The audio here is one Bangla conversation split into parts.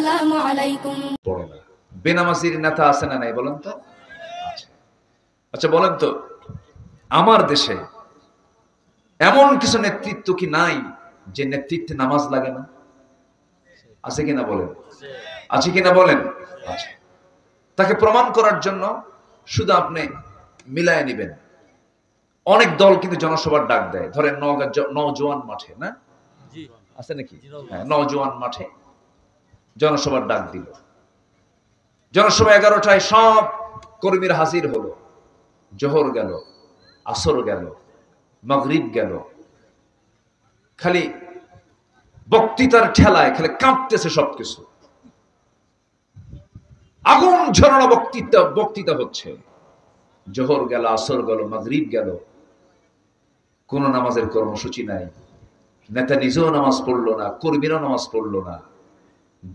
আসসালামু আলাইকুম পড়ে না। বেনামাজির নেতা আছে না নাই বলেন তো? আচ্ছা বলেন তো, আমার দেশে এমন কিছু নেতৃত্ব কি নাই যে নেতৃত্বে নামাজ লাগে না? আছে কিনা বলেন? আছে কিনা বলেন? আছে। তাকে প্রমাণ করার জন্য শুধু আপনি মিলায় নিবেন। অনেক দল কিন্তু জনসভার ডাক দেয়, ধরেন নওজোয়ান মাঠে, না আছে নাকি? হ্যাঁ, নওজোয়ান মাঠে জনসভার ডাক দিল। জনসভা 11টায় সব কর্মীরা হাজির হলো। জোহর গেল, আসর গেল, মাগরিব গেল, খালি বক্তৃতার ঠেলায় খালি কাঁপতেছে সবকিছু। আগুন ঝরানো বক্তৃতা হচ্ছে। জোহর গেল, আসর গেল, মাগরিব গেল, কোন নামাজের কর্মসূচি নাই। নেতা নিজেও নামাজ পড়লো না, কর্মীরাও নামাজ পড়লো না।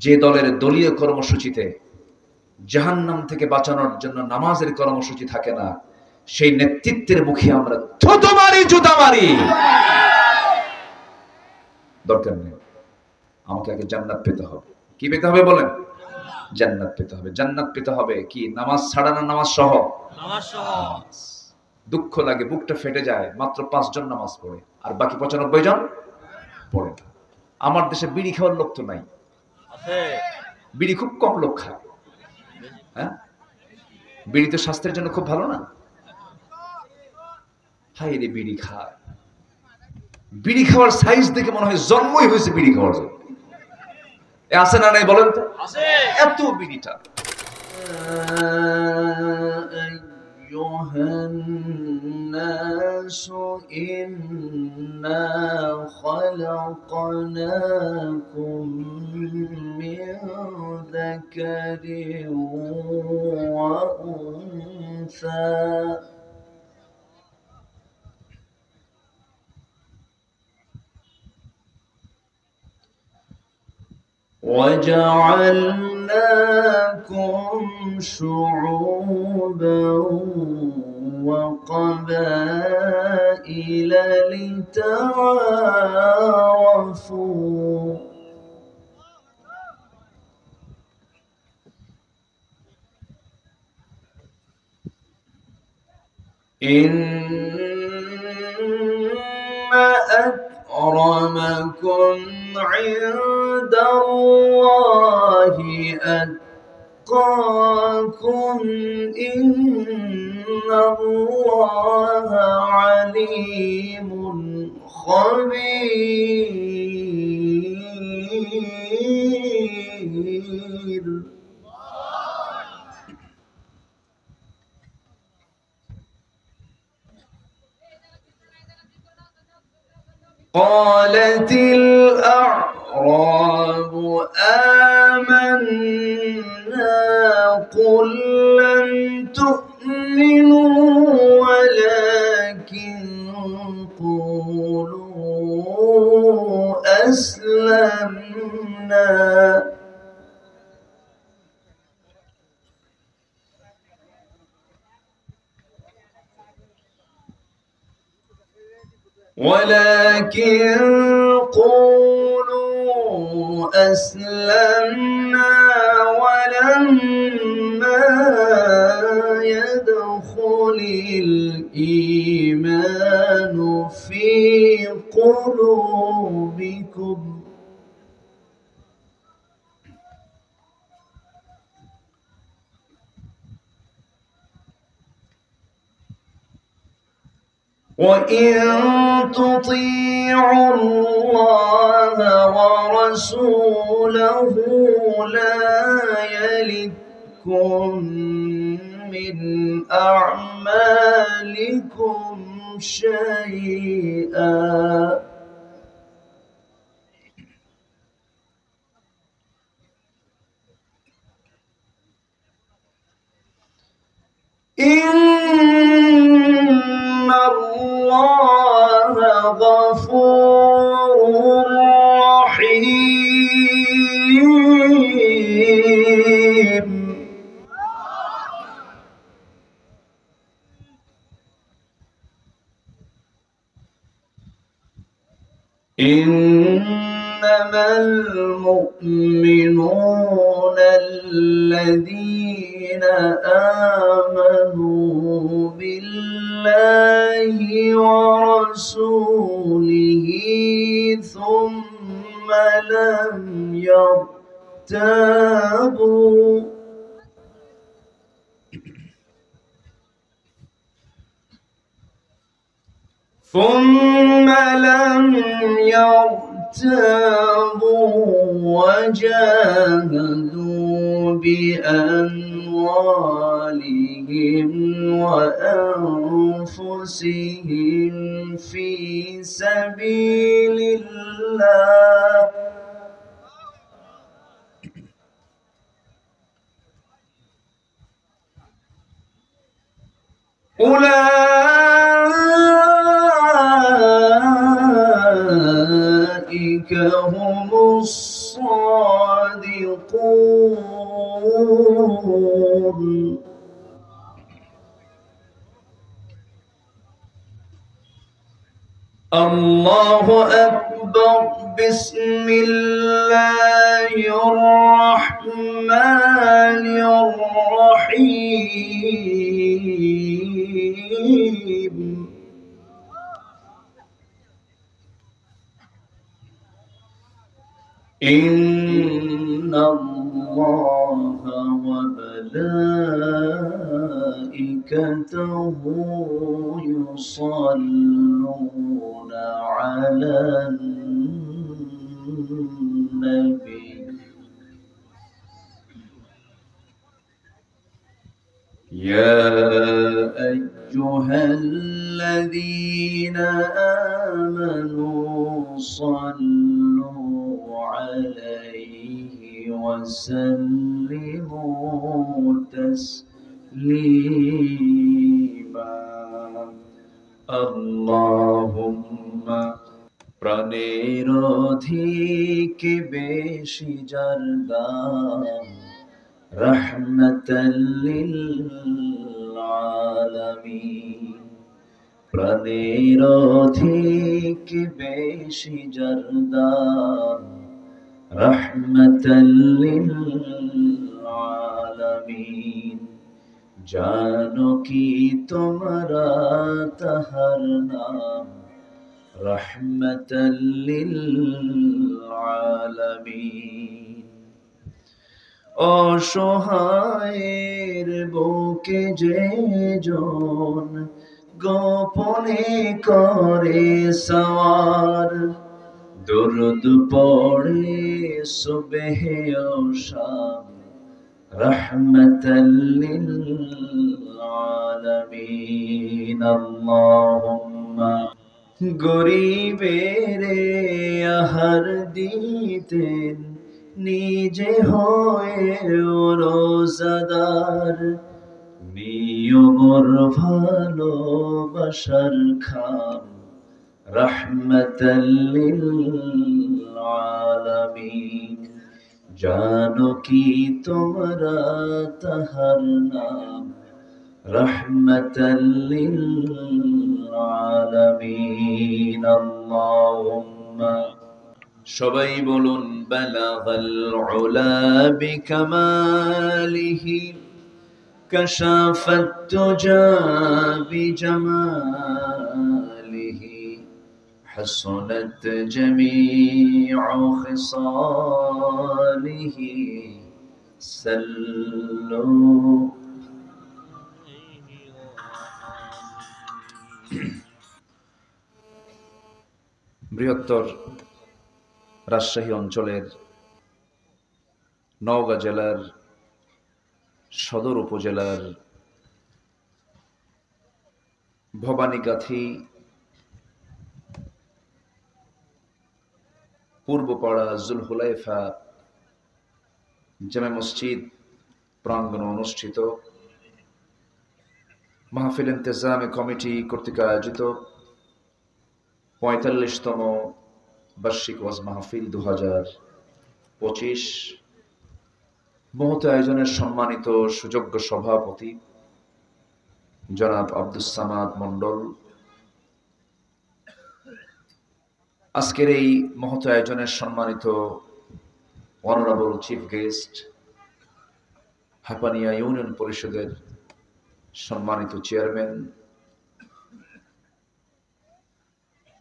যে দলের দলীয় কর্মসূচিতে জাহান্নাম থেকে বাঁচানোর জন্য নামাজের কর্মসূচি থাকে না, সেই নেতৃত্বের মুখে আমরা থুতু মারি, জুতা মারি। দরকার নেই, আমাকে আগে জান্নাত পেতে হবে। কি পেতে হবে বলেন? জান্নাত পেতে হবে। জান্নাত পেতে হবে কি নামাজ ছাড়া না নামাজ সহ? নামাজ সহ। দুঃখ লাগে, বুকটা ফেটে যায়, মাত্র 5 জন নামাজ পড়ে আর বাকি 95 জন পড়ে না। আমার দেশে বিড়ি খাওয়ার লোক তো নাই, বিড়ি খুব কম লোক খায়। হ্যাঁ, বিড়ি তো স্বাস্থ্যের জন্য খুব ভালো না। হাই রে, বিড়ি খায়। বিড়ি খাওয়ার সাইজ দেখে মনে হয় জন্মই হয়েছে বিড়ি খাওয়ার জন্য। আছে না নাই বলেন তো? এত বিড়িটা। الناس إنا خلقناكم من ذكر وأنثى وجعلناكم شعوبا وقبائل لتعارفوا إن أكرمكم عند الله أتقاكم إن الله عليم خبير. قالت الأعراب آمنا قل لم تؤمنوا ولكن قولوا أسلمنا ولما يدخل الإيمان في قلوبكم وإن تطيعوا الله ورسوله لا يلدكم من أعمالكم شيئا إن الله غفور رحيم. إن إنما المؤمنون الذين آمنوا بالله ورسوله ثم لم يرتابوا وجاهدوا بأموالهم وأنفسهم في سبيل الله أولئك هم الصادقون. الله أكبر. بسم الله الرحمن الرحيم. إن الله وملائكته يصلون على النبي يا أيها الذين آمنوا صلوا عليه وسلموا تسليما. اللهم প্রাণের অধিক বেশি যার দাম রহমতাল লিল আলামিন। প্রাণের অধিক বেশি যার দাম রহমতাল লিল আলামিন। জানো কি তোমরা তাহার নাম রহমতাল লিল আলামিন। অসহায়ের বুকে যে জন গোপনে করে সওয়ার দুরুদ পড়ে সুবহে ও শাম রহমতাল লিল আলামিন। আল্লাহুম্মা গরিবের আহার দিতেন নিজে হয়ে রোজাদার নিয়মর ভালোবাসার খাম রহমতাল লিল আলামিন। জানো কি তোমরা তাহার নাম রহমতাল লিল আলামিন। আল্লাহুম্মা সবাই বলুন বালাগাল উলা বিকামালিহি কাশাফাত তুজা বিজামালিহি হাসনাত জামিউ খিসালিহি সাল্লু। বৃহত্তর রাজশাহী অঞ্চলের নওগাঁ জেলার সদর উপজেলার ভবানীগাথী পূর্বপাড়া জুলহুলাইফা জামে মসজিদ প্রাঙ্গণে অনুষ্ঠিত মাহফিল ইন্তেজামে কমিটি কর্তৃক আয়োজিত ৪৫তম বার্ষিক ওয়াজ মাহফিল ২০২৫ মহৎ আয়োজনের সম্মানিত সুযোগ্য সভাপতি জনাব আব্দুস সামাদ মণ্ডল, আজকের এই মহৎ আয়োজনের সম্মানিত honourable chief guest, Hapania union পরিষদের সম্মানিত চেয়ারম্যান,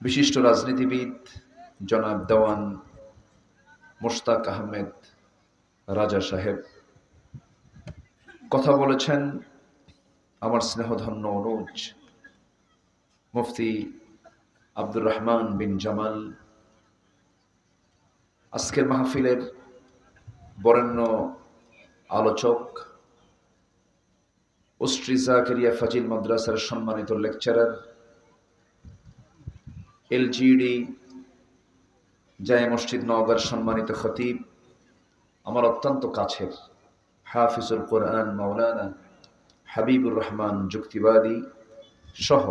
বিশিষ্ট রাজনীতিবিদ জনাব দেওয়ান মোশতাক আহমেদ রাজা সাহেব, কথা বলেছেন আমার স্নেহধন্য অনুজ মুফতি আব্দুর রহমান বিন জামাল। আজকের মাহফিলের বরেণ্য আলোচক, উস্ট্রি জাকারিয়া ফাজিল মাদ্রাসার সম্মানিত লেকচারার, এলজিডি জায়ে মসজিদ নওগাঁর সম্মানিত খতিব, আমার অত্যন্ত কাছের হাফিজুল কোরআন মাওলানা হাবিবুর রহমান যুক্তিবাদী সহ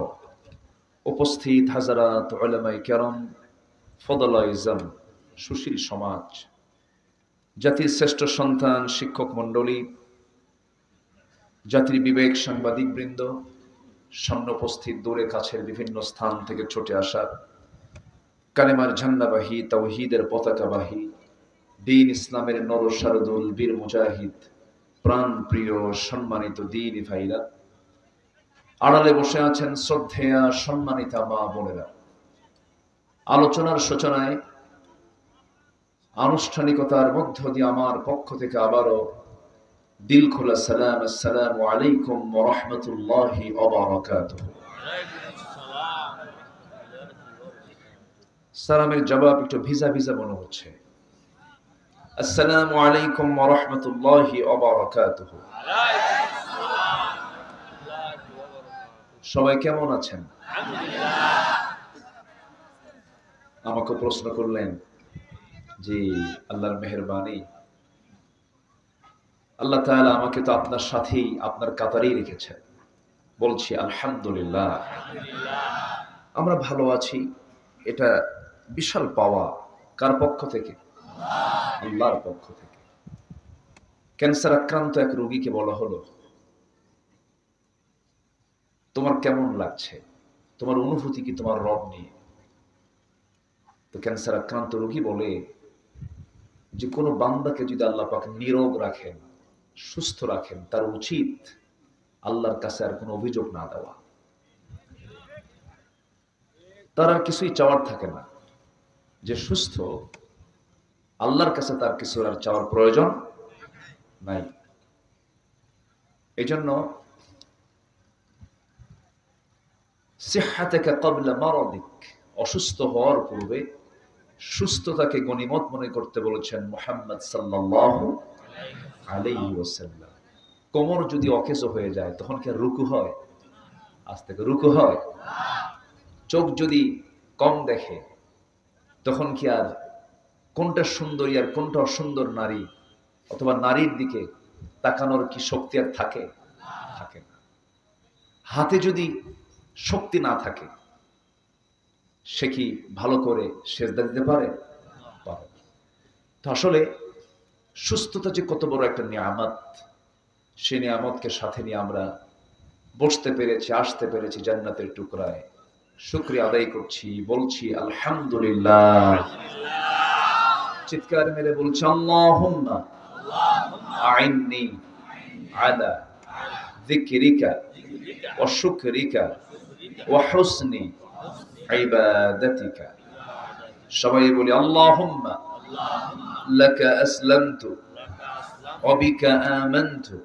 উপস্থিত হাজারাত উলামায়ে কেরাম, ফদলায়ে ইজম, সুশীল সমাজ, জাতির শ্রেষ্ঠ সন্তান, শিক্ষক মণ্ডলী, জাতির বিবেক, সাংবাদিক বৃন্দ, সামনে উপস্থিত দূরে কাছের বিভিন্ন স্থান থেকে ছুটে আসা কালেমার ঝান্ডাবাহী, তাওহীদের পতাকাবাহী, দ্বীন ইসলামের নরসারদুল বীর মুজাহিদ, প্রাণ প্রিয় সম্মানিত দ্বীনী ভাইরা, আড়ালে বসে আছেন শ্রদ্ধেয়া সম্মানিতা মা বোনেরা, আলোচনার সূচনায় আনুষ্ঠানিকতার মধ্য দিয়ে আমার পক্ষ থেকে আবারও দিল খোলা সালাম, আসসালামু আলাইকুম ওয়া রাহমাতুল্লাহি ওয়া বারাকাতুহু। সালামের জবাব একটু ভিজা ভিজা মনে হচ্ছে। আসসালামু আলাইকুম ওয়া রাহমাতুল্লাহি ওয়া বারাকাতুহু। সবাই কেমন আছেন? আমাকে প্রশ্ন করলেন যে আল্লাহর মেহেরবানি, আল্লাহ তাআলা আমাকে তো আপনার সাথেই, আপনার কাতারেই রেখেছেন। বলছি আলহামদুলিল্লাহ, আমরা ভালো আছি। এটা বিশাল পাওয়া। কার পক্ষ থেকে? আল্লাহর পক্ষ থেকে। ক্যান্সার আক্রান্ত এক রোগীকে বলা হলো, তোমার কেমন লাগছে, তোমার অনুভূতি কি তোমার রব নিয়ে? তো ক্যান্সার আক্রান্ত রোগী বলে যে কোনো বান্দাকে যদি আল্লাহ পাক নিরোগ রাখেন, সুস্থ রাখেন, তার উচিত আল্লাহর কাছে আর কোনো অভিযোগ না দেওয়া। তার আর কিছুই চাওয়ার থাকে না, যে সুস্থ, আল্লাহর কাছে তার কিছু আর চাওয়ার প্রয়োজন নাই। এই জন্য সিহহাতাকা ক্বাবলা মারাদিক, অসুস্থ হওয়ার পূর্বে সুস্থতাকে গনিমত মনে করতে বলেছেন মুহাম্মদ সাল্লাল্লাহু আলাইহি ওয়াসাল্লাম। কোমর যদি অকেজো হয়ে যায় তখন কি আর রুকু হয়? আজ থেকে রুকু হয়? চোখ যদি কম দেখে তখন কি আর কোনটা সুন্দরী আর কোনটা অসুন্দর নারী অথবা নারীর দিকে তাকানোর কি শক্তি আর থাকে? থাকে না। হাতে যদি শক্তি না থাকে সে কি ভালো করে সেজদা দিতে পারে? পারে না। তো আসলে সুস্থতা যে কত বড় একটা নিয়ামত, সেই নিয়ামতকে সাথে নিয়ে আমরা বসতে পেরেছি, আসতে পেরেছি জান্নাতের টুকরায়। শুকরিয়া আদায় করছি, বলছি আলহামদুলিল্লাহ। চিৎকার মেরে বলছি আল্লাহুম্মা আইন্নি আলা যিকরিকা ওয়া শুকরিকা ওয়া হুসনি ইবাদাতিকা। সবাই বলি আল্লাহুম্মা লাকা আসলামতু ওয়া বিকা আমানতু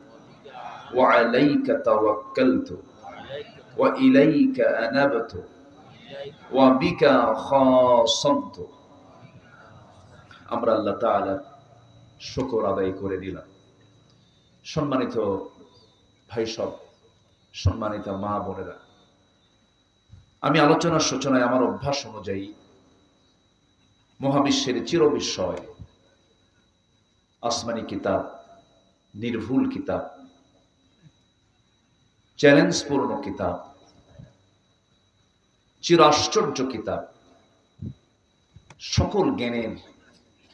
ওয়া আলাইকা তাওয়াক্কালতু ওয়া ইলাইকা আনাবতু ওয়া বিকা খাসামতু। আমরা আল্লাহ তাআলার শুকর আদায় করে দিলাম। সম্মানিত ভাই সব, সম্মানিত মা বোনেরা, আমি আলোচনার সূচনায় আমার অভ্যাস অনুযায়ী মহাবিশ্বের চিরবিস্ময় আসমানি কিতাব, নির্ভুল কিতাব, চ্যালেঞ্জপূর্ণ কিতাব, চির আশ্চর্য কিতাব, সকল জ্ঞানের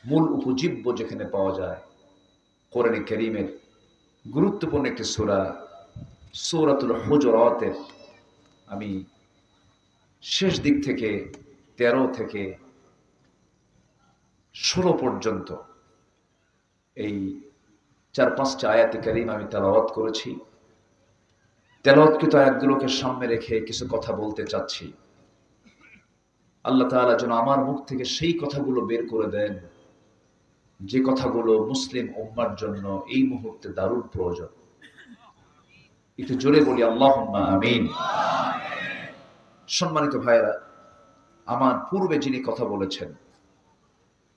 মূল উপজীব্য যেখানে পাওয়া যায়, কোরআনে কারীমের গুরুত্বপূর্ণ একটি সূরা, সূরাতুল হুজুরাতের আমি শেষ দিক থেকে 13 থেকে 16 পর্যন্ত এই 4-5টা আয়াতে কারীম আমি তেলাওয়াত করেছি। তেলাওয়াতকৃত আয়াতগুলোকে সামনে রেখে কিছু কথা বলতে চাচ্ছি। আল্লাহ তাআলা যেন আমার মুখ থেকে সেই কথাগুলো বের করে দেন যে কথাগুলো মুসলিম উম্মার জন্য এই মুহূর্তে দারুণ প্রয়োজন। একটু জোরে বলি আল্লাহুম্মা আমিন। সম্মানিত ভাইয়েরা, আমার পূর্বে যিনি কথা বলেছেন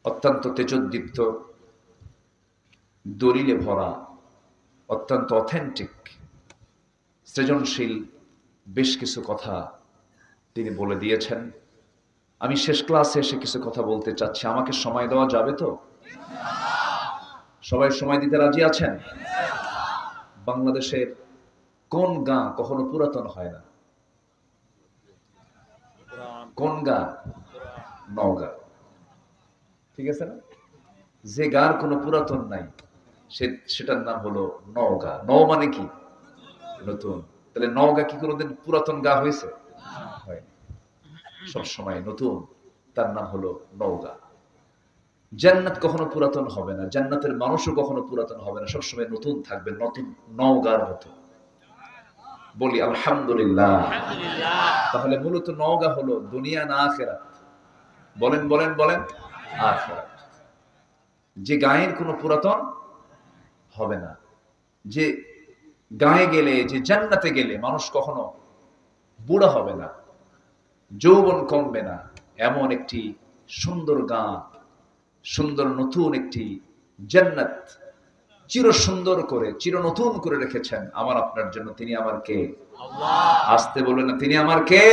অত্যন্ত তেজোদ্দীপ্ত, দলিলে ভরা, অত্যন্ত অথেন্টিক, সৃজনশীল বেশ কিছু কথা তিনি বলে দিয়েছেন। আমি শেষ ক্লাসে এসে কিছু কথা বলতে চাচ্ছি। আমাকে সময় দেওয়া যাবে তো? সবাই সময় দিতে রাজি আছেন? বাংলাদেশের কোন গাঁ কখনো পুরাতন হয় না? কোন গাঁ? নওগাঁ। ঠিক আছে না? যে গাঁর কোনো পুরাতন নাই সেটার নাম হলো নওগাঁ। নও মানে কি? নতুন। তাহলে নওগাঁ কি কোনোদিন পুরাতন গাঁ হয়েছে? সব সময় নতুন, তার নাম হলো নওগাঁ। জান্নাত কখনো পুরাতন হবে না, জান্নাতের মানুষও কখনো পুরাতন হবে না, সবসময় নতুন থাকবে, নতুন নওগাঁর মতো। বলি আলহামদুলিল্লাহ। তাহলে মূলত নওগাঁ হলো দুনিয়া না আখিরাত? বলেন বলেন বলেন। আখিরাত। যে গায়ের কোনো পুরাতন হবে না, যে গায়ে গেলে, যে জান্নাতে গেলে মানুষ কখনো বুড়া হবে না, যৌবন কমবে না, এমন একটি সুন্দর গাঁ, সুন্দর নতুন একটি জান্নাত চির সুন্দর করে, চির নতুন করে রেখেছেন আমার আপনার জন্য। তিনি আমার কে? আল্লাহ। আসতে বলবেন না, তিনি আমার কে?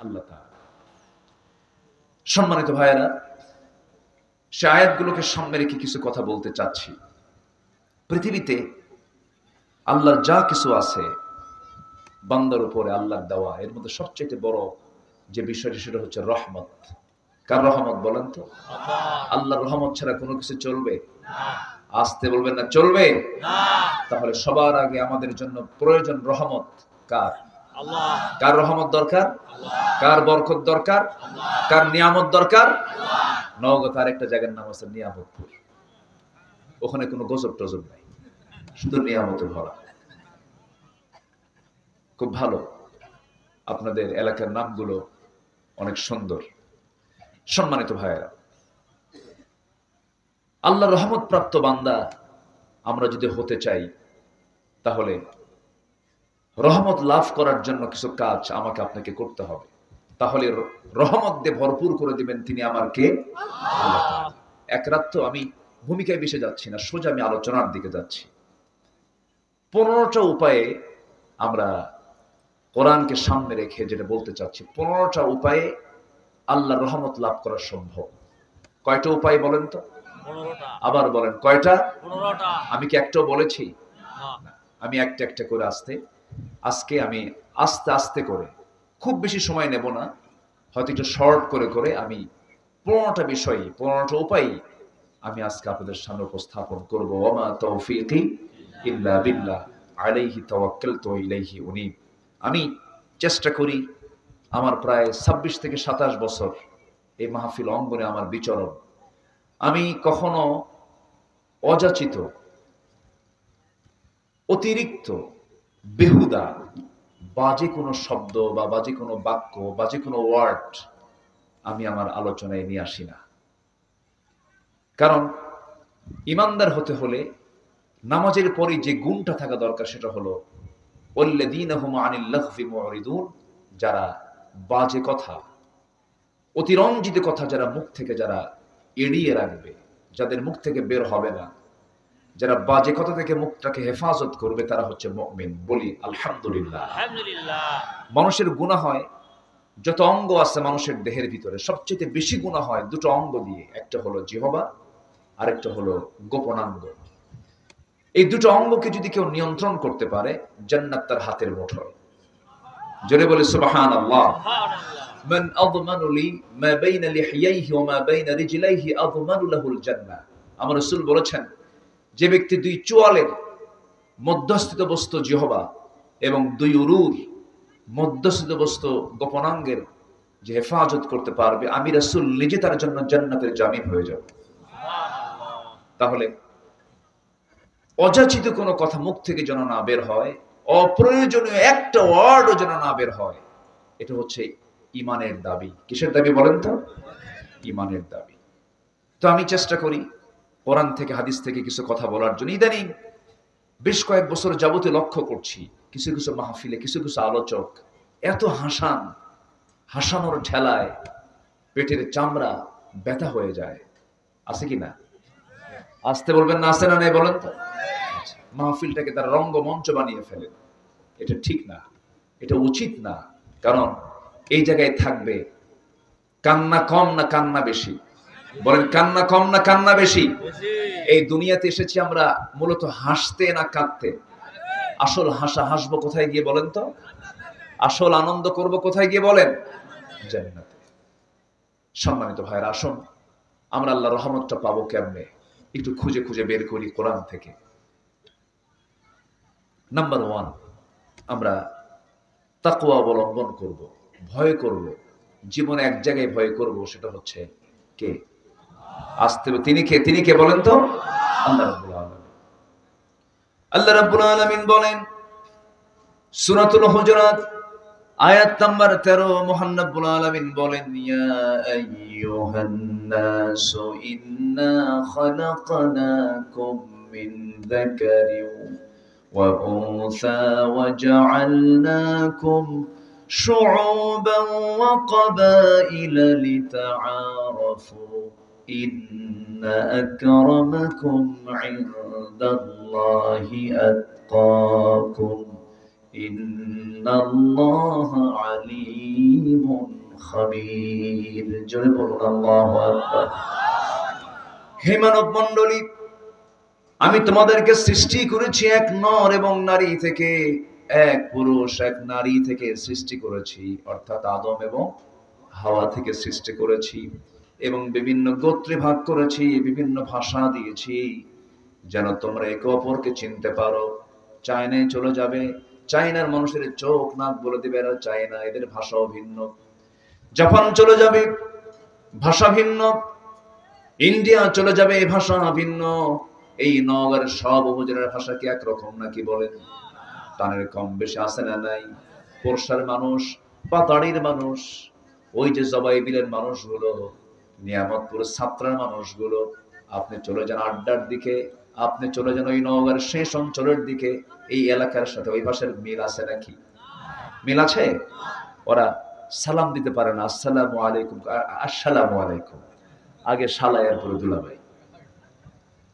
আল্লাহ তাআলা। সম্মানিত ভাইয়েরা, সে আয়াতগুলোকে সামনে রেখে কিছু কথা বলতে চাচ্ছি। পৃথিবীতে আল্লাহর যা কিছু আছে বান্দার উপরে আল্লাহর দেওয়া, এর মধ্যে সবচেয়ে বড় যে বিষয়টি সেটা হচ্ছে রহমত। কার রহমত বলেন তো? আল্লাহর রহমত ছাড়া কোনো কিছু চলবে? আসতে বলবেন না, চলবে না। তাহলে সবার আগে আমাদের জন্য প্রয়োজন রহমত কার? আল্লাহ। কার রহমত দরকার? আল্লাহ। কার বরকত দরকার? আল্লাহ। কার নিয়ামত দরকার? আল্লাহ। নওগাঁ তার একটা জায়গার নাম আছে নিয়ামতপুর। ওখানে কোনো গজব টজব নাই, শুধু নিয়ামতে ভরা। খুব ভালো, আপনাদের এলাকার নামগুলো অনেক সুন্দর। সম্মানিত ভাইয়েরা, আল্লাহর রহমত প্রাপ্ত বান্দা আমরা যদি হতে চাই, তাহলে রহমত লাভ করার জন্য কিছু কাজ আমাকে আপনাকে করতে হবে। তাহলে রহমত দিয়ে ভরপুর করে দিবেন তিনি আমার কে? আল্লাহ। এক রাত তো আমি ভূমিকায় বেশি যাচ্ছি না, সোজা আমি আলোচনার দিকে যাচ্ছি। 15টা উপায়ে আমরা কোরআনকে সামনে রেখে যেটা বলতে চাচ্ছি, 15টা উপায়ে আল্লাহর রহমত লাভ করা সম্ভব। কয়টা উপায় বলেন তো? 15টা। আবার বলেন, কয়টা? 15টা। আমি কি একটাও বলেছি? না। আমি একটা একটা করে আজকে আমি আস্তে আস্তে করে, খুব বেশি সময় নেব না, হয়তো একটু শর্ট করে করে আমি 15টা বিষয়, 15টা উপায় আমি আজকে আপনাদের সামনে উপস্থাপন করব। ওমা তৌফিকি ইল্লা বিল্লাহ আলাইহি তাওয়াক্কালতু ওয়া ইলাইহি উনীব। আমি চেষ্টা করি, আমার প্রায় 26 থেকে 27 বছর এই মাহফিল অঙ্গনে আমার বিচরণ, আমি কখনো অযাচিত, অতিরিক্ত, বেহুদা, বাজে কোনো শব্দ বা বাজে কোনো বাক্য, বাজে কোনো ওয়ার্ড আমি আমার আলোচনায় নিয়ে আসি না। কারণ ইমানদার হতে হলে নামাজের পরে যে গুণটা থাকা দরকার সেটা হলো ওয়াল্লাযীনা হুম আনিল লাগফি মুরিদুন, যারা বাজে কথা, অতিরঞ্জিত কথা যারা মুখ থেকে যারা এড়িয়ে রাখবে, যাদের মুখ থেকে বের হবে না, যারা বাজে কথা থেকে মুখটাকে হেফাজত করবে, তারা হচ্ছে মুমিন। বলি আলহামদুলিল্লাহ। আলহামদুলিল্লাহ। মানুষের গুনাহ হয়, যত অঙ্গ আছে মানুষের দেহের ভিতরে সবচেয়ে বেশি গুনাহ হয় দুটো অঙ্গ দিয়ে, একটা হলো জিহ্বা, আরেকটা হলো গোপনাঙ্গ। এই দুটো অঙ্গকে যদি কেউ নিয়ন্ত্রণ করতে পারে, জান্নাত তার হাতের মুঠোয়। জোরে বলে সুবহানাল্লাহ। মান আযমানু লি মা বাইনা লিহইয়াইহি ওয়া মা বাইনা রিজলাইহি আযমানু লাহুল জান্নাহ। আমার রাসূল বলেছেন, যে ব্যক্তি দুই চোয়ালের মধ্যস্থিত বস্তু জিহ্বা এবং দুই উরুর মধ্যস্থিত বস্তু গোপনাঙ্গের যে হেফাজত করতে পারবে, আমি রাসূল নিজে তার জন্য জান্নাতের জামিন হয়ে যাব। তাহলে অযাচিত কোনো কথা মুখ থেকে যেন না বের হয়, অপ্রয়োজনীয় একটা ওয়ার্ডও যেন না বের হয়। এটা হচ্ছে ঈমানের দাবি। কিসের দাবি বলেন তো? ঈমানের দাবি। তো আমি চেষ্টা করি কোরআন থেকে হাদিস থেকে কিছু কথা বলার জন্য। ইদানিং বেশ কয়েক বছর যাবতীয় লক্ষ্য করছি কিছু কিছু মাহফিলে কিছু কিছু আলোচক এত হাসানোর ঠেলায় পেটের চামড়া ব্যথা হয়ে যায়। আছে কি না? আসতে বলবেন না, আছে না নাই বলেন তো? মাহফিলটাকে তারা রঙ্গমঞ্চ বানিয়ে ফেলেন। এটা ঠিক না, এটা উচিত না। কারণ এই জায়গায় থাকবে কান্না কম না কান্না বেশি? বলেন, কান্না কম না কান্না বেশি? এই দুনিয়াতে এসেছি আমরা মূলত হাসতে না কাঁদতে? আসল হাসবো কোথায় গিয়ে বলেন তো? আসল আনন্দ করব কোথায় গিয়ে বলেন? জান্নাতে। সম্মানিত ভাইরা, আসুন আমরা আল্লাহর রহমতটা পাবো কেমনে একটু খুঁজে খুঁজে বের করি কোরআন থেকে। নাম্বার 1, আমরা তাকওয়া অবলম্বন করব, ভয় করব। জীবনে এক জায়গায় ভয় করব, সেটা হচ্ছে কে? আসতে তিনি কে বলেন তো? আল্লাহ রাব্বুল আলামিন। আল্লাহ রাব্বুল আলামিন বলেন সূরাতুল হুজুরাত আয়াত নাম্বার 13, মহান রাব্বুল আলামিন বলেন, ইয়া আইয়ুহান নাসু ইন্না খালাকনাকুম মিন যাকারিন ওয়া উনসা ওয়া জাআলনাকুম শুউবান ওয়া ক্বাবাইলা লিতাআরাফু ইন্না আকরামাকুম ইনদাল্লাহি আতকাকুম ইন্নাল্লাহা আলীমুন খাবীর। জোরে বলুন আল্লাহু আকবার। হে মানব মণ্ডলী, আমি তোমাদেরকে সৃষ্টি করেছি এক নর এবং নারী থেকে, এক পুরুষ এক নারী থেকে সৃষ্টি করেছি, অর্থাৎ আদম এবং হাওয়া থেকে সৃষ্টি করেছি, এবং বিভিন্ন গোত্রে ভাগ করেছি, বিভিন্ন ভাষা দিয়েছি যেন তোমরা একে অপরকে চিনতে পারো। চায়নায় চলে যাবে, চায়নার মানুষের চোখ নাক বলে দিবে এরা চায়না, এদের ভাষাও ভিন্ন। জাপান চলে যাবে, ভাষা ভিন্ন। ইন্ডিয়া চলে যাবে, ভাষা ভিন্ন। এই নগর সব উপজেলার ভাষা কি একরকম নাকি বলেন? টানের কম বেশি আছে না নাই? পোরশার মানুষ, পাতাড়ির মানুষ, ওই যে জবাইবিলের মানুষগুলো, নিয়ামতপুর ছাত্রার মানুষগুলো, আপনি চলে যান আড্ডার দিকে, আপনি চলে যান ওই নগর শেষ অঞ্চলের দিকে, এই এলাকার সাথে ওই ভাষার মিল আছে নাকি? মিল আছে? ওরা সালাম দিতে পারে না, আসসালামু আলাইকুম, আসসালামু আলাইকুম, আগে সালায়ের পরে দুলাভাই,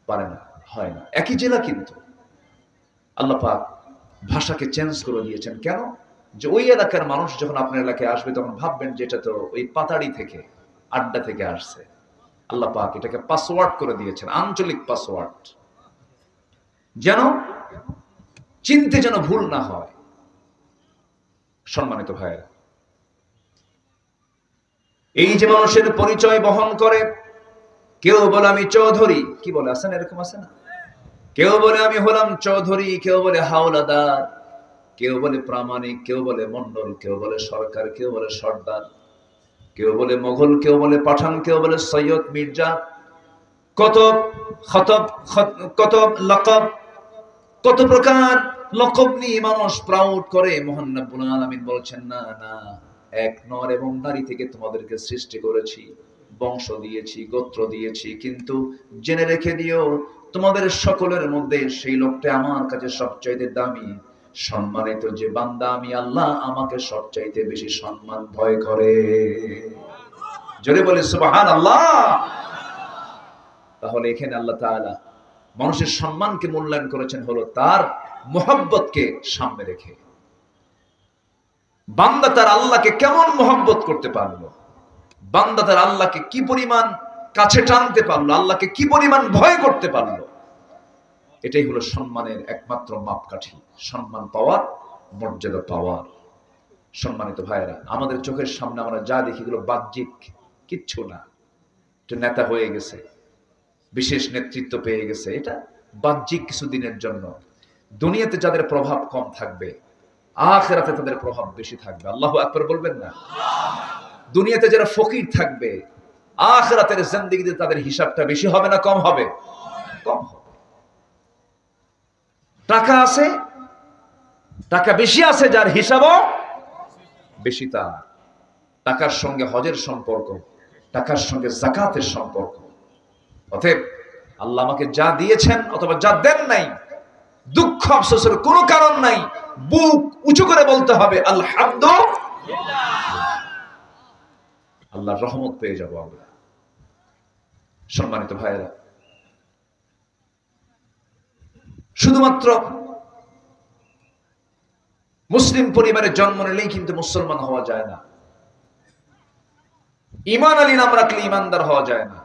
পারে না, হয় না। একই জেলা কিন্তু আল্লাহ পাক ভাষাকে চেঞ্জ করে দিয়েছেন। কেন? যে ওই এলাকার মানুষ যখন আপনার এলাকায় আসবে তখন ভাববেন যে এটা তো ওই পাতাড়ি থেকে, আড্ডা থেকে আসছে। আল্লাহ পাক এটাকে পাসওয়ার্ড করে দিয়েছেন, আঞ্চলিক পাসওয়ার্ড, যেন চিনতে যেন ভুল না হয়। সম্মানিত ভাইয়েরা, এই যে মানুষের পরিচয় বহন করে, কেউ বলে আমি চৌধুরী, কি বলে, আছেন এরকম, আছে না? কেউ বলে আমি হলাম চৌধুরী, কেউ বলে হাওলাদার, কেউ বলে প্রামাণিক, কেউ বলে মন্ডল, কেউ বলে সরকার, কেউ বলে সর্দার, কেউ বলে মোগল, কেউ বলে পাঠান, কেউ বলে সৈয়দ মির্জা, কত কত লকব, কত প্রকার লকব নিয়ে মানুষ প্রাউড করে। মহান রব্বুল আলামিন বলছেন, না না, এক নর এবং নারী থেকে তোমাদেরকে সৃষ্টি করেছি, বংশ দিয়েছি, গোত্র দিয়েছি, কিন্তু জেনে রেখে দিও তোমাদের সকলের মধ্যে সেই লোকটা আমার কাছে সবচাইতে দামি, সম্মানিত যে বান্দা আমি আল্লাহ আমাকে সবচাইতে বেশি সম্মান ভয় করে। জোরে বলে সুবহানাল্লাহ। তাহলে এখানে আল্লাহ তাআলা মানুষের সম্মানকে মূল্যায়ন করেছেন হলো তার মুহাব্বতকে সামনে রেখে। বান্দা তার আল্লাহকে কেমন মুহাব্বত করতে পারলো, বান্দা তার আল্লাহকে কি পরিমাণ কাছে টানতে পারলো, আল্লাহকে কি পরিমাণ ভয় করতে পারলো, এটাই হলো সম্মানের একমাত্র মাপকাঠি, সম্মান পাওয়ার, মর্যাদা পাওয়ার। সম্মানিত ভাইয়েরা, আমাদের চোখের সামনে আমরা যা দেখি এগুলো বাহ্যিক কিচ্ছু না। এটা নেতা হয়ে গেছে, বিশেষ নেতৃত্ব পেয়ে গেছে, এটা বাহ্যিক কিছুদিনের জন্য। দুনিয়াতে যাদের প্রভাব কম থাকবে, আখিরাতে তাদের প্রভাব বেশি থাকবে। আল্লাহু আকবার বলবেন না? দুনিয়াতে যারা ফকির থাকবে আখিরাতের জিন্দেগিতে তাদের হিসাবটা বেশি হবে না কম হবে? কম হবে। টাকা আছে, টাকা বেশি আছে যার হিসাবও বেশি, তার টাকার সঙ্গে হজের সম্পর্ক, টাকার সঙ্গে যাকাতের সম্পর্ক। অতএব আল্লাহ আমাকে যা দিয়েছেন অথবা যা দেন নাই, দুঃখ আফসোসের কোনো কারণ নাই, বুক উঁচু করে বলতে হবে আলহামদুলিল্লাহ। আল্লাহর রহমত পেয়ে যাব আমরা। সম্মানিত ভাইয়েরা, শুধুমাত্র মুসলিম পরিবারে জন্ম নিলেই কিন্তু মুসলমান হওয়া যায় না। ঈমান আলী নাম রাখলে ঈমানদার হওয়া যায় না।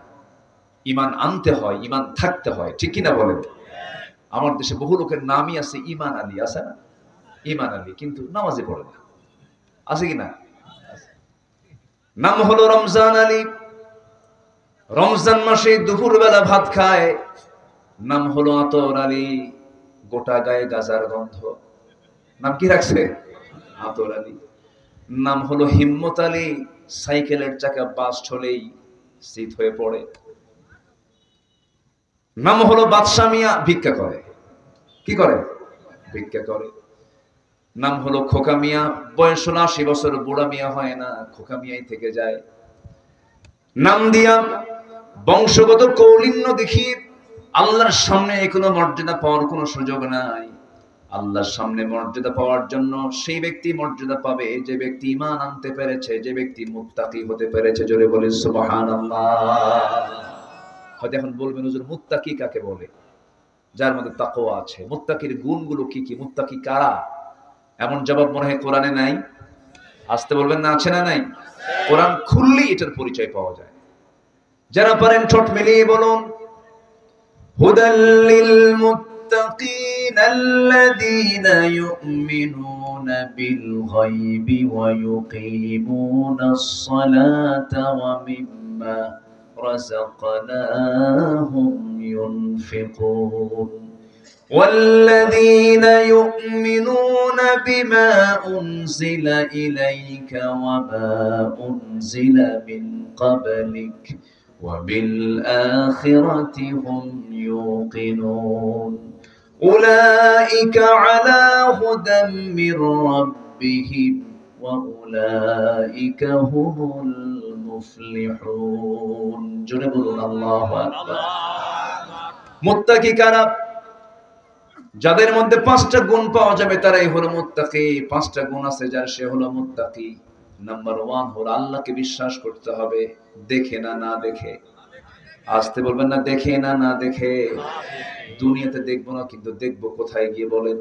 ঈমান আনতে হয়, ঈমান থাকতে হয়, ঠিক কিনা বলেন? আমার দেশে বহু লোকের নামই আছে ঈমান আলী, আছে না? ঈমান আলী, কিন্তু নামাজে পড়ে না, আছে কিনা? নাম হলো রমজান আলী, রমজান মাসে দুপুর বেলা ভাত খায়। নাম হলো আতর আলী, গোটা গায়ে গাজার গন্ধ। নাম কি রাখছে? আতর আলী। নাম হলো হিম্মত আলী, সাইকেলের চাকা বাস চলেই শীত হয়ে পড়ে। নাম হলো বাদশা মিয়া, ভিক্ষা করে। কি করে? ভিক্ষা করে। নাম হলো খোকা মিয়া, বয়স 80 বছর, বুড়া মিয়া হয় না, খোকা মিয়াই থেকে যায়। নাম দিয়া বংশগত কৌলিন্য দেখিয়ে আল্লাহর সামনে কোনো মর্যাদা পাওয়ার কোনো সুযোগ নাই। আল্লাহর সামনে মর্যাদা পাওয়ার জন্য সেই ব্যক্তি মর্যাদা পাবে যে ব্যক্তি ঈমান আনতে পেরেছে, যে ব্যক্তি মুত্তাকি হতে পেরেছে। জোরে বলি সুবহানাল্লাহ। হয়তো এখন বলবেন হুজুর মুত্তাকি কাকে বলে? যার মধ্যে তাকওয়া আছে। মুত্তাকির গুণগুলো কি কি? মুত্তাকি কারা? এমন জবাব মনে হয় কোরআনে নাই। আসতে বলবেন না, আছে না নাই? কোরআন খুললেই এটার পরিচয় পাওয়া যায়। যারা পারেন ঠোঁট মিলিয়ে বলুন, হুদাল্লিল মুত্তাকিন আল্লাযীনা ইউমিনুনা বিল গায়বি ওয়া ইউকিমুনাস সালাতা ওয়া মিম্মা রাযাকনাহুম ইউনফিকুন والذين يؤمنون بما أنزل إليك وما أنزل من قبلك وبالآخرة هم يوقنون أولئك على هدى من ربهم وأولئك هم المفلحون جنبنا الله أكبر মুত্তাকি কারা? যাদের মধ্যে 5টা গুণ পাওয়া যাবে তারাই হলো মুত্তাকি। 5টা গুণ আছে যার, সে হলো মুত্তাকি। নাম্বার 1 হলো আল্লাহকে বিশ্বাস করতে হবে, দেখে না, না দেখে। আসতে বলবেন না, দেখে না, না দেখে। দুনিয়াতে দেখবো না, কিন্তু দেখবো কোথায় গিয়ে? বলেন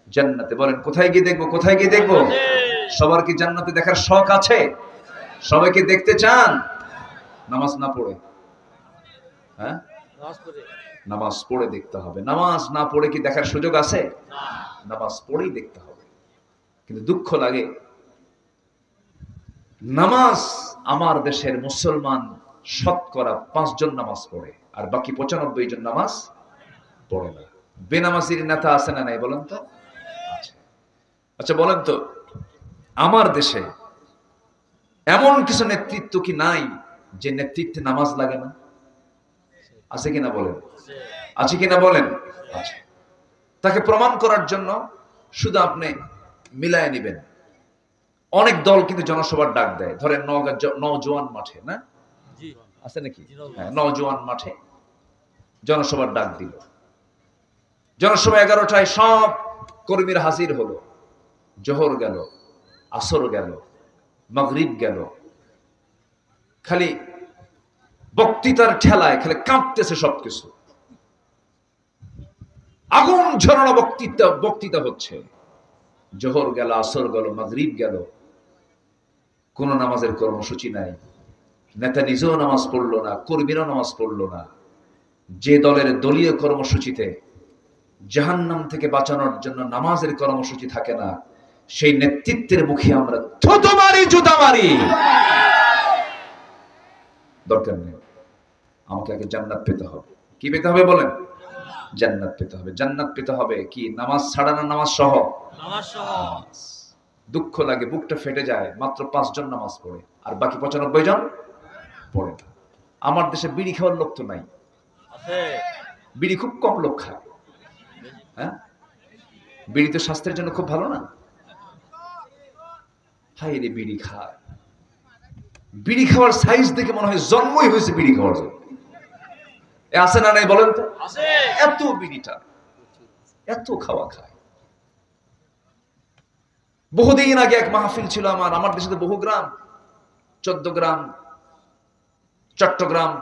জান্নাতে। বলেন কোথায় গিয়ে দেখবো? কোথায় গিয়ে দেখবো? সবার কি জান্নাতে দেখার শখ আছে? সবাইকে দেখতে চান? নামাজ না পড়ে, হ্যাঁ নামাজ পড়ে দেখতে হবে। নামাজ না পড়ে কি দেখার সুযোগ আছে? নামাজ পড়েই দেখতে হবে। কিন্তু দুঃখ লাগে, নামাজ আমার দেশের মুসলমান শতকরা 5 জন নামাজ পড়ে, আর বাকি 95 জন নামাজ পড়ে না। বেনামাজির নেতা আছে না নাই বলেন তো? আচ্ছা বলেন তো, আমার দেশে এমন কিছু নেতৃত্ব কি নাই যে নেতৃত্বে নামাজ লাগে না? আছে কিনা বলেন? আছে কিনা বলেন? আছে। তাকে প্রমাণ করার জন্য শুধু আপনি মিলায় নেবেন। অনেক দল কিন্তু জনসভার ডাক দেয়। ধরেন নওজোয়ান মাঠে, না আছে নাকি? হ্যাঁ, নওজোয়ান মাঠে জনসভার ডাক দিল। জনসভা 11টায় সব কর্মীরা হাজির হলো। জোহর গেল, আসর গেল, মাগরিব গেল, খালি বক্তৃতার ঠেলায় খালি কাঁপতেছে সবকিছু। আগুন ঝরানো বক্তৃতা হচ্ছে। জোহর গেল, আসর গেল, মাগরিব গেল, কোন নামাজের কর্মসূচি নাই। নেতা নিজেও নামাজ পড়লো না, কর্মীরাও নামাজ পড়লো না। যে দলের দলীয় কর্মসূচিতে জাহান্নাম থেকে বাঁচানোর জন্য নামাজের কর্মসূচি থাকে না, সেই নেতৃত্বের মুখে আমরা থুতু মারি, জুতা মারি। দরকার নেই। আমাকে আগে জান্নাত পেতে হবে। কি পেতে হবে বলেন? জান্নাত পেতে হবে। জান্নাত পেতে হবে কি? নামাজ ছাড়া না নামাজ সহ? নামাজ সহ। দুঃখ লাগে, বুকটা ফেটে যায়, মাত্র 5 জন নামাজ পড়ে আর বাকি 95 জন পড়ে না। আমার দেশে বিড়ি খাওয়ার লোক তো নাই, বিড়ি খুব কম লোক খায়। হ্যাঁ, বিড়ি তো স্বাস্থ্যের জন্য খুব ভালো না। হাই রে, বিড়ি খায়, বিড়ি খাওয়ার সাইজ দেখে মনে হয় জন্মই হয়েছে বিড়ি খাওয়ার জন্য। আছে না নাই বলেন তো? এত বিড়িটা, এত খাওয়া খায়। বহুদিন আগে এক মাহফিল ছিল আমার দেশে তো বহু গ্রাম, 14 গ্রাম, চট্টগ্রাম,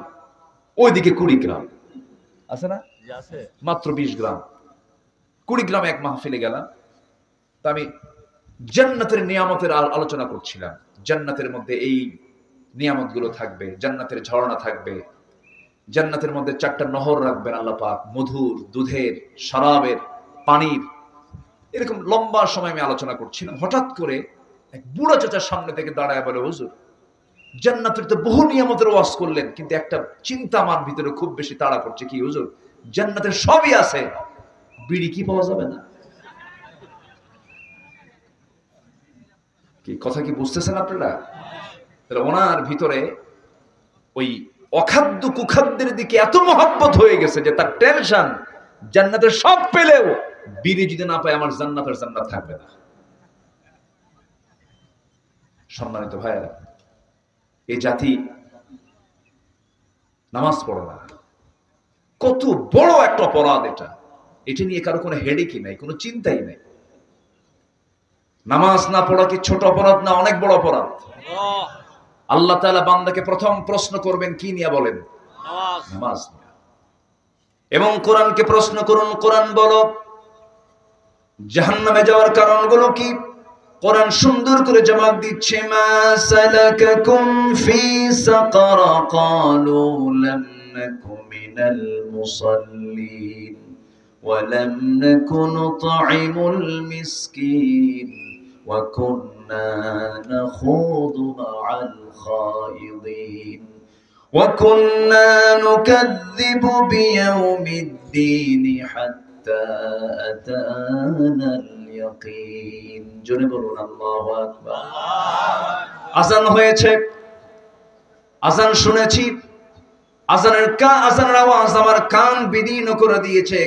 ওইদিকে 20 গ্রাম আছে না, মাত্র 20 গ্রাম। 20 গ্রামে এক মাহফিলে গেলাম। তা আমি জান্নাতের নিয়ামতের আলোচনা করছিলাম। জান্নাতের মধ্যে এই নিয়ামতগুলো থাকবে, জান্নাতের ঝর্ণা থাকবে, জান্নাতের মধ্যে 4টা নহর রাখবেন আল্লাহ পাক, মধুর, দুধের, শরাবের, পানির। এরকম লম্বা সময় আমি আলোচনা করছিলাম। হঠাৎ করে এক বুড়া চাচার সামনে থেকে দাঁড়ায় বলে, হুজুর জান্নাতের তো বহু নিয়ামতের ওয়াজ করলেন, কিন্তু একটা চিন্তা আমার ভিতরে খুব বেশি তাড়া করছে। কি হুজুর? জান্নাতের সবই আছে, বিড়ি কি পাওয়া যাবে না? কি কথা কি বুঝতেছেন আপনারা? তাহলে ওনার ভিতরে ওই অখাদ্য কুখাদ্যের দিকে এত মহব্বত হয়ে গেছে যে তার টেনশন, জান্নাতের সব পেলেও বিড়ি যদি না পায় আমার জান্নাতের জান্নাত থাকবে না। সম্মানিত ভাইয়েরা, এই জাতি নামাজ পড়ে না, কত বড় একটা অপরাধ এটা। এটা নিয়ে কারো কোনো হেডেকই নাই, কোনো চিন্তাই নাই। নামাজ না পড়া কি ছোট অপরাধ না অনেক বড় অপরাধ? আল্লাহ তাআলা বান্দাকে প্রথম প্রশ্ন করবেন কি নিয়ে বলেন? নামাজ নিয়ে। এবং কোরআনকে প্রশ্ন করুন, কোরআন বলো জাহান্নামে যাওয়ার কারণগুলো কি? কোরআন সুন্দর করে জবাব দিচ্ছে, মা সালাকাকুম ফি সাকার ক্বালু লাম নাকু মিনাল মুসাল্লিন ওয়া লাম নাকু নুতঈমুল মিসকিন ওয়া কুন্না নাখুদু মা'আল খায়িদিন ওয়া কুন্না নুকাযযিবু বিয়াউমিদ্দিন হাত্তা আতানাল ইয়াকিন। জোরে বলুন আল্লাহু আকবার। আযান হয়েছে, আযান শুনেছি, আযানের আওয়াজ আমার কান বিদীর্ণ করে দিয়েছে।